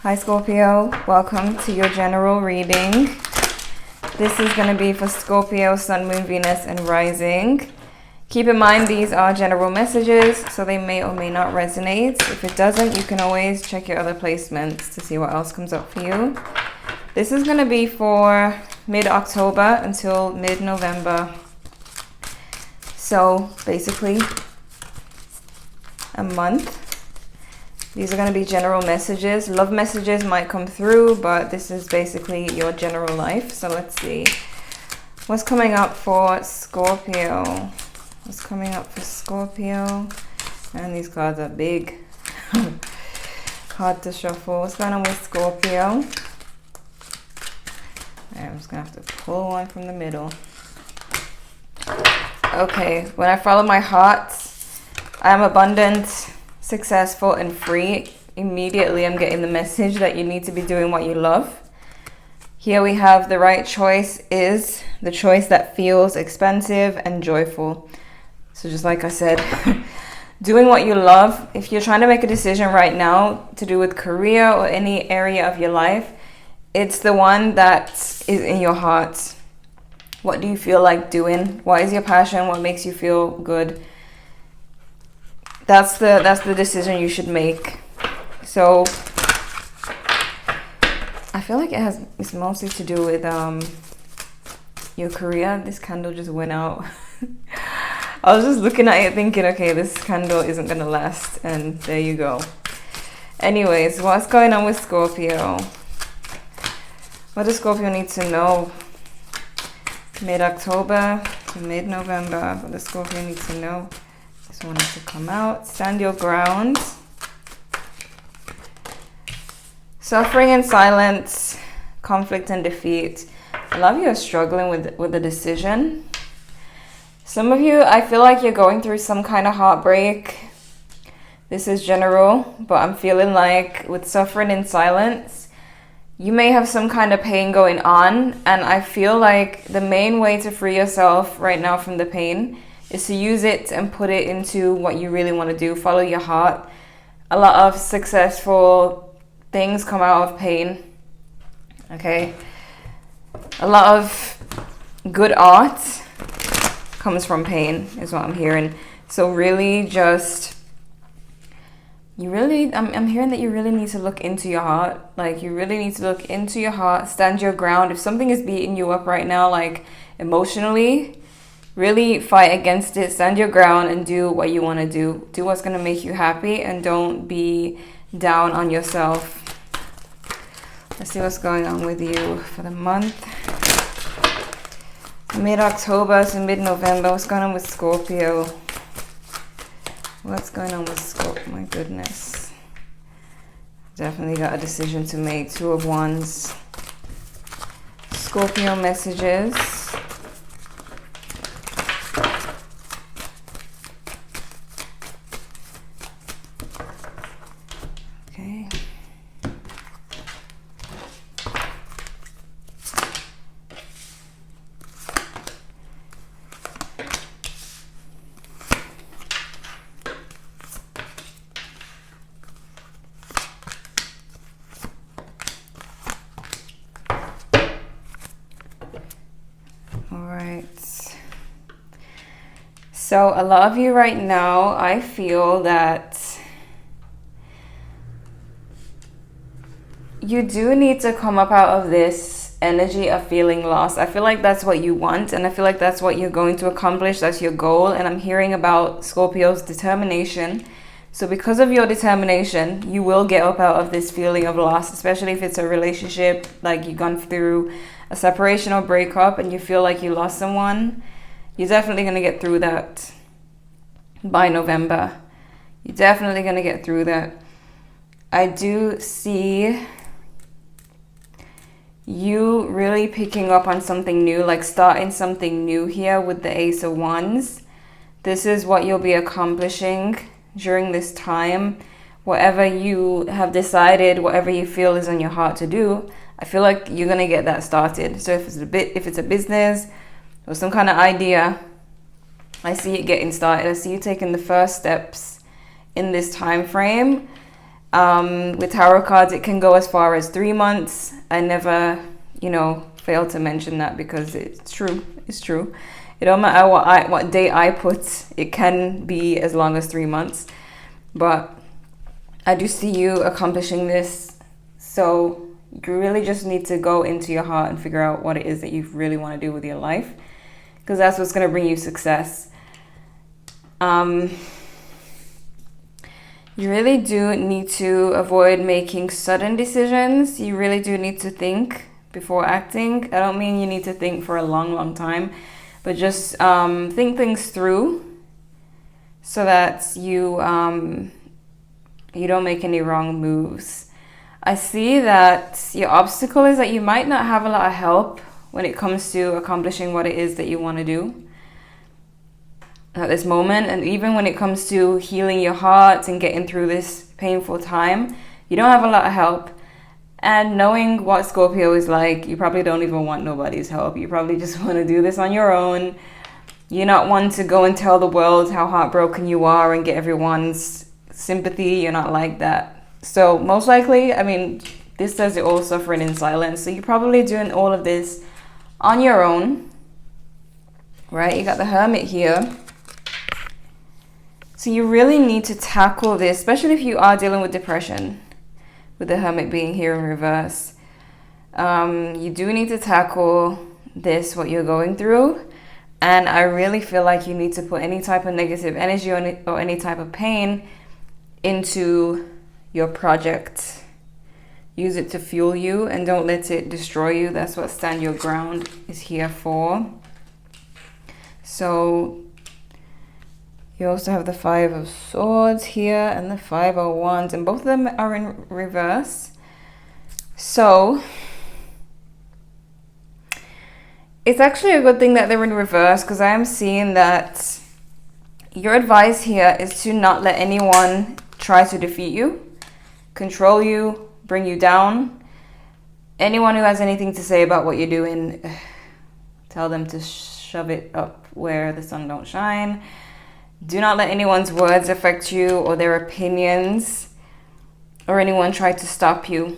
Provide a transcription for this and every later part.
Hi Scorpio, welcome to your general reading. This is going to be for Scorpio, Sun, Moon, Venus, and Rising. Keep in mind these are general messages, so they may or may not resonate. If it doesn't, you can always check your other placements to see what else comes up for you. This is going to be for mid-October until mid-November. So basically a month. These are going to be general messages. Love messages might come through, but this is basically your general life. So let's see. What's coming up for Scorpio? What's coming up for Scorpio? And these cards are big. Hard to shuffle. What's going on with Scorpio? I'm just going to have to pull one from the middle. Okay, when I follow my heart, I am abundant, successful, and free. Immediately I'm getting the message that you need to be doing what you love. Here we have the right choice is the choice that feels expansive and joyful. So just like I said, doing what you love. If you're trying to make a decision right now to do with career or any area of your life, it's the one that is in your heart. What do you feel like doing? What is your passion? What makes you feel good? That's the decision you should make. So I feel like it's mostly to do with your career. This candle just went out. I was just looking at it thinking, okay, this candle isn't gonna last, and there you go. Anyways, what's going on with Scorpio? What does Scorpio need to know? Mid-October to mid-November. What does Scorpio need to know? Just wanted to come out. Stand your ground. Suffering and silence, conflict and defeat. A lot of you are struggling with a decision. Some of you, I feel like you're going through some kind of heartbreak. This is general, but I'm feeling like with suffering in silence, you may have some kind of pain going on. And I feel like the main way to free yourself right now from the pain is to use it and put it into what you really want to do. Follow your heart. A lot of successful things come out of pain. Okay? A lot of good art comes from pain, is what I'm hearing. So really just, I'm hearing that you really need to look into your heart. Like, you really need to look into your heart, stand your ground. If something is beating you up right now, like emotionally, really fight against it, stand your ground, and do what you want to do. Do what's going to make you happy, and don't be down on yourself. Let's see what's going on with you for the month. Mid-October to mid-November. What's going on with Scorpio? What's going on with Scorpio? My goodness. Definitely got a decision to make. Two of Wands. Scorpio messages. Okay. So a lot of you right now, I feel that you do need to come up out of this energy of feeling lost. I feel like that's what you want, and I feel like that's what you're going to accomplish. That's your goal. And I'm hearing about Scorpio's determination. So because of your determination, you will get up out of this feeling of loss, especially if it's a relationship, like you've gone through a separation or breakup and you feel like you lost someone. You're definitely going to get through that by November. You're definitely going to get through that. I do see you really picking up on something new, like starting something new here with the Ace of Wands. This is what you'll be accomplishing during this time. Whatever you have decided, whatever you feel is on your heart to do, I feel like you're going to get that started. So if it's a business or some kind of idea, I see it getting started. I see you taking the first steps in this time frame. With tarot cards, it can go as far as 3 months. I never, fail to mention that because it's true. It's true. It don't matter what date I put. It can be as long as 3 months. But I do see you accomplishing this. So you really just need to go into your heart and figure out what it is that you really want to do with your life, because that's what's going to bring you success. You really do need to avoid making sudden decisions. You really do need to think before acting. I don't mean you need to think for a long time, but just think things through so that you don't make any wrong moves. I see that your obstacle is that you might not have a lot of help when it comes to accomplishing what it is that you want to do at this moment. And even when it comes to healing your heart and getting through this painful time, you don't have a lot of help. And knowing what Scorpio is like, you probably don't even want nobody's help. You probably just want to do this on your own. You're not one to go and tell the world how heartbroken you are and get everyone's sympathy. You're not like that. So most likely, this says you're all suffering in silence. So you're probably doing all of this on your own, right? You got the Hermit here. So you really need to tackle this, especially if you are dealing with depression, with the Hermit being here in reverse. You do need to tackle this, what you're going through. And I really feel like you need to put any type of negative energy or any type of pain into your project. Use it to fuel you and don't let it destroy you. That's what Stand Your Ground is here for. So you also have the Five of Swords here and the Five of Wands, and both of them are in reverse. So it's actually a good thing that they're in reverse, because I am seeing that your advice here is to not let anyone try to defeat you, control you, bring you down. Anyone who has anything to say about what you're doing, tell them to shove it up where the sun don't shine. Do not let anyone's words affect you or their opinions or anyone try to stop you.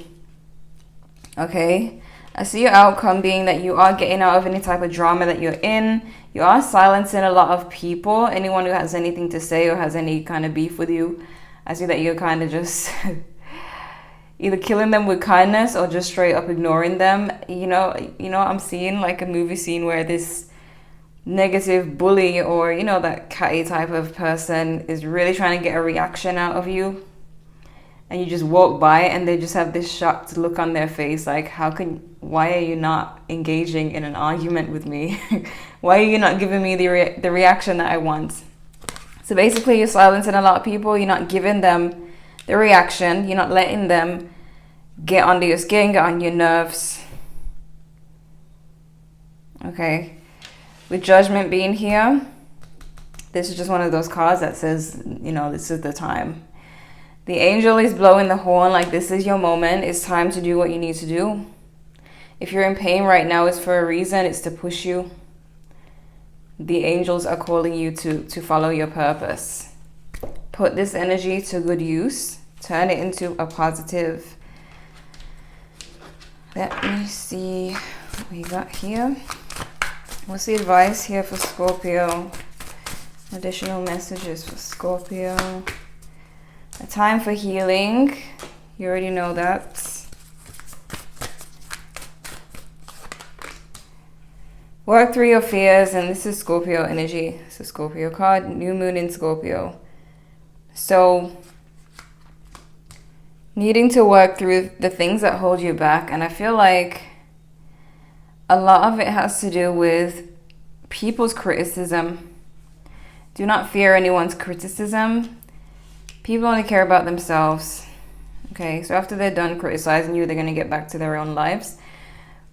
Okay? I see your outcome being that you are getting out of any type of drama that you're in. You are silencing a lot of people. Anyone who has anything to say or has any kind of beef with you, I see that you're kind of just either killing them with kindness or just straight up ignoring them. I'm seeing like a movie scene where this negative bully or, that catty type of person is really trying to get a reaction out of you. And you just walk by and they just have this shocked look on their face, like, why are you not engaging in an argument with me? Why are you not giving me the reaction that I want? So basically you're silencing a lot of people. You're not giving them the reaction. You're not letting them get under your skin, get on your nerves. Okay. With Judgment being here, this is just one of those cards that says, this is the time. The angel is blowing the horn, like this is your moment. It's time to do what you need to do. If you're in pain right now, it's for a reason. It's to push you. The angels are calling you to follow your purpose. Put this energy to good use. Turn it into a positive. Let me see what we got here. What's the advice here for Scorpio? Additional messages for Scorpio. A time for healing. You already know that. Work through your fears, and this is Scorpio energy. It's a Scorpio card, new moon in Scorpio. So, needing to work through the things that hold you back, and I feel like a lot of it has to do with people's criticism. Do not fear anyone's criticism. People only care about themselves. Okay, so after they're done criticizing you, they're going to get back to their own lives,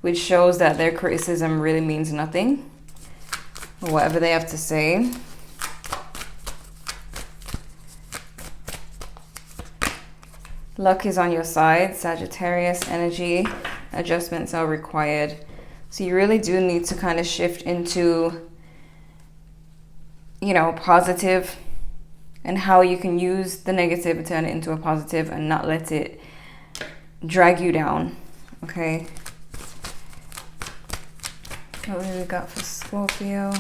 which shows that their criticism really means nothing, or whatever they have to say. Luck is on your side. Sagittarius energy. Adjustments are required. So you really do need to kind of shift into, positive and how you can use the negative and turn it into a positive and not let it drag you down. Okay. What do we got for Scorpio?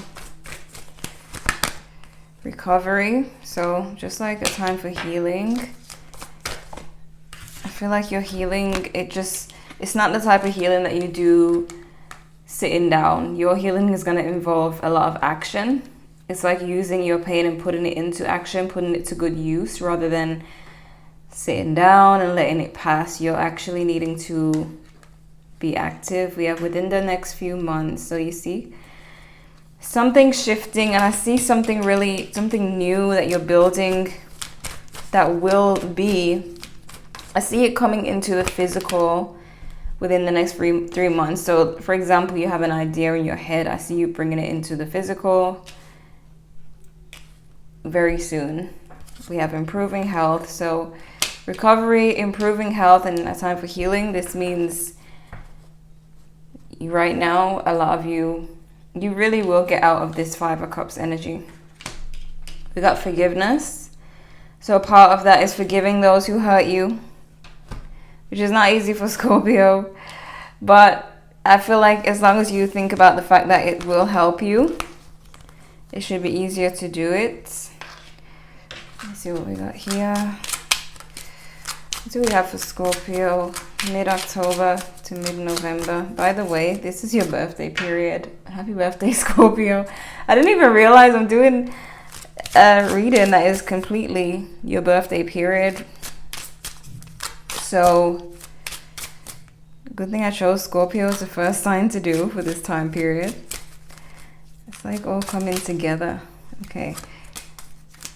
Recovery. So just like a time for healing. I feel like your healing, it's not the type of healing that you do sitting down. Your healing is going to involve a lot of action. It's like using your pain and putting it into action, putting it to good use, rather than sitting down and letting it pass. You're actually needing to be active. We have within the next few months. So you see something shifting, and I see something new that you're building that will be, I see it coming into the physical within the next 3 months. So for example, you have an idea in your head. I see you bringing it into the physical very soon. We have improving health. So recovery, improving health, and a time for healing. This means right now, a lot of you really will get out of this 5 of Cups energy. We got forgiveness. So part of that is forgiving those who hurt you, which is not easy for Scorpio. But I feel like as long as you think about the fact that it will help you, it should be easier to do it. Let's see what we got here. What do we have for Scorpio? Mid-October to mid-November. By the way, this is your birthday period. Happy birthday, Scorpio. I didn't even realize I'm doing a reading that is completely your birthday period. So, good thing I chose Scorpio as the first sign to do for this time period. It's like all coming together. Okay.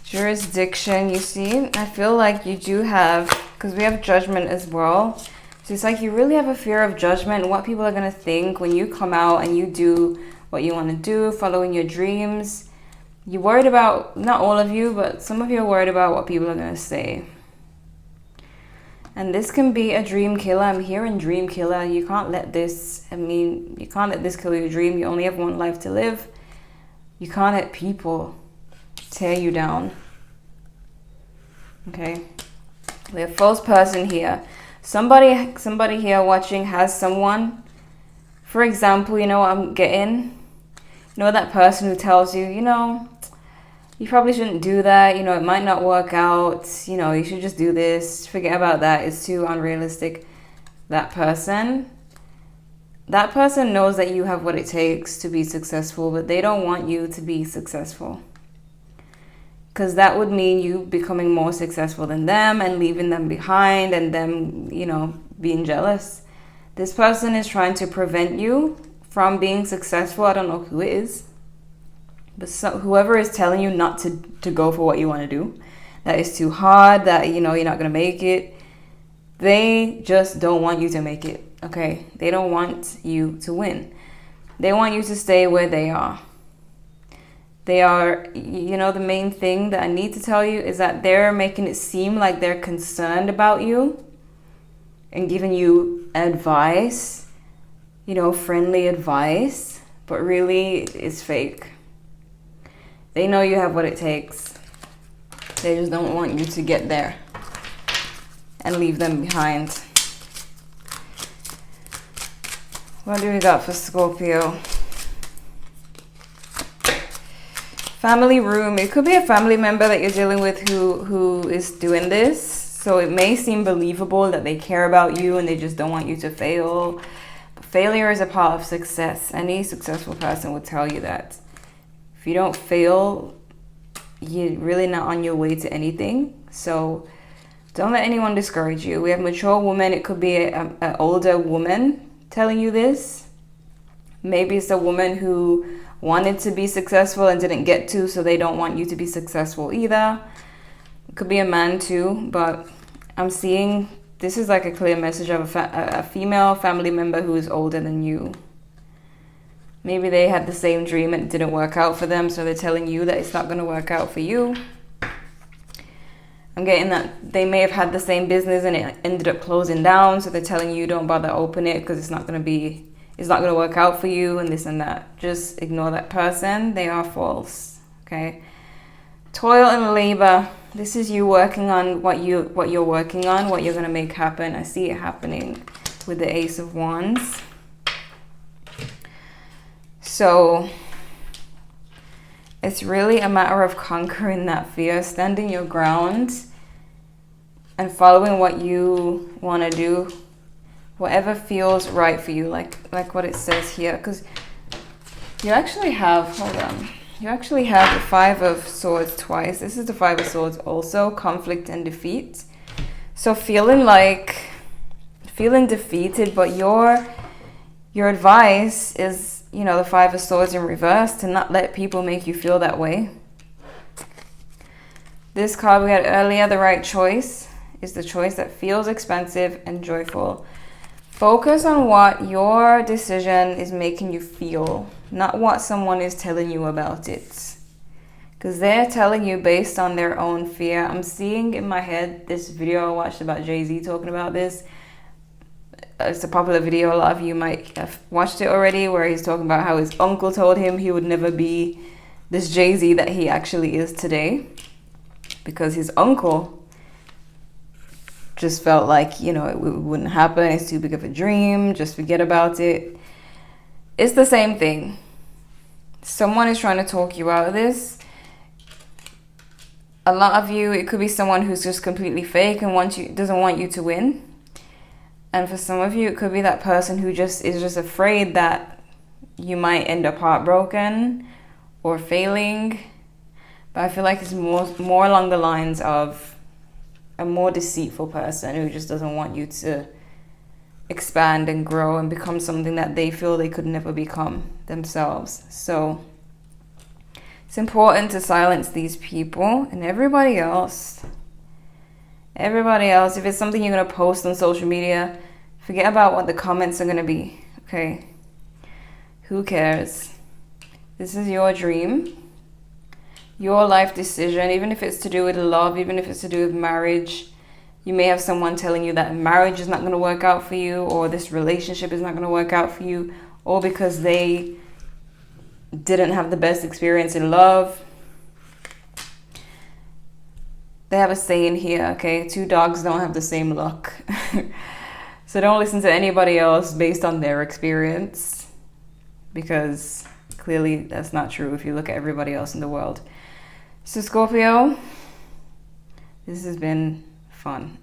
Jurisdiction, you see, I feel like you do have, because we have judgment as well. So it's like you really have a fear of judgment, what people are going to think when you come out and you do what you want to do, following your dreams. You're worried about, not all of you, but some of you are worried about what people are going to say. And this can be a dream killer. I'm hearing dream killer. You can't let this, you can't let this kill your dream. You only have one life to live. You can't let people tear you down. Okay. We have false person here. Somebody here watching has someone, for example, you know what I'm getting? You know that person who tells you, you probably shouldn't do that, it might not work out, you should just do this, forget about that, it's too unrealistic. That person knows that you have what it takes to be successful, but they don't want you to be successful. Because that would mean you becoming more successful than them and leaving them behind and them, being jealous. This person is trying to prevent you from being successful. I don't know who it is. But whoever is telling you not to go for what you want to do, that is too hard, that, you're not going to make it. They just don't want you to make it, okay? They don't want you to win. They want you to stay where they are. They are, the main thing that I need to tell you is that they're making it seem like they're concerned about you and giving you advice, friendly advice, but really it's fake. They know you have what it takes. They just don't want you to get there and leave them behind. What do we got for Scorpio? Family room. It could be a family member that you're dealing with who is doing this. So it may seem believable that they care about you and they just don't want you to fail. But failure is a part of success. Any successful person would tell you that. If you don't fail, you're really not on your way to anything. So don't let anyone discourage you. We have mature woman. It could be an older woman telling you this. Maybe it's a woman who wanted to be successful and didn't get to, so they don't want you to be successful either. It could be a man too, but I'm seeing this is like a clear message of a female family member who is older than you. Maybe they had the same dream and it didn't work out for them, so they're telling you that it's not going to work out for you. I'm getting that they may have had the same business and it ended up closing down, so they're telling you don't bother open it because it's not going to work out for you and this and that. Just ignore that person. They are false, okay? Toil and labor. This is you working on what you're working on, what you're going to make happen. I see it happening with the Ace of Wands. So it's really a matter of conquering that fear, standing your ground and following what you want to do, whatever feels right for you, like what it says here. Because you actually have, hold on, you actually have the Five of Swords twice. This is the Five of Swords also, conflict and defeat. So feeling defeated, but your advice is, you know, the Five of Swords in reverse, to not let people make you feel that way. This card we had earlier, the right choice, is the choice that feels expensive and joyful. Focus on what your decision is making you feel, not what someone is telling you about it. Because they're telling you based on their own fear. I'm seeing in my head this video I watched about Jay-Z talking about this. It's a popular video. A lot of you might have watched it already, where he's talking about how his uncle told him he would never be this Jay-Z that he actually is today. Because his uncle just felt like, you know, it wouldn't happen. It's too big of a dream. Just forget about it. It's the same thing. Someone is trying to talk you out of this. A lot of you, it could be someone who's just completely fake and doesn't want you to win. And for some of you, it could be that person who is just afraid that you might end up heartbroken or failing. But I feel like it's more along the lines of a more deceitful person who just doesn't want you to expand and grow and become something that they feel they could never become themselves. So it's important to silence these people and everybody else. If it's something you're going to post on social media, forget about what the comments are going to be, okay? Who cares? This is your dream, your life decision, even if it's to do with love, even if it's to do with marriage. You may have someone telling you that marriage is not going to work out for you, or this relationship is not going to work out for you, or because they didn't have the best experience in love. They have a saying here, okay? 2 dogs don't have the same luck. So don't listen to anybody else based on their experience, because clearly that's not true if you look at everybody else in the world. So Scorpio, this has been fun.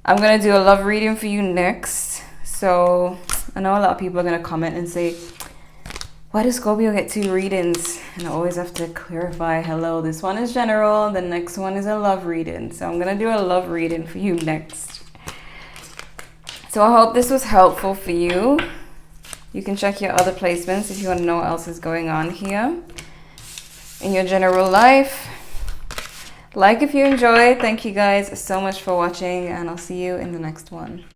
I'm going to do a love reading for you next. So I know a lot of people are going to comment and say, why does Scorpio get 2 readings? And I always have to clarify, hello, this one is general, the next one is a love reading. So I'm going to do a love reading for you next. So I hope this was helpful for you. You can check your other placements if you want to know what else is going on here in your general life. Like if you enjoyed. Thank you guys so much for watching, and I'll see you in the next one.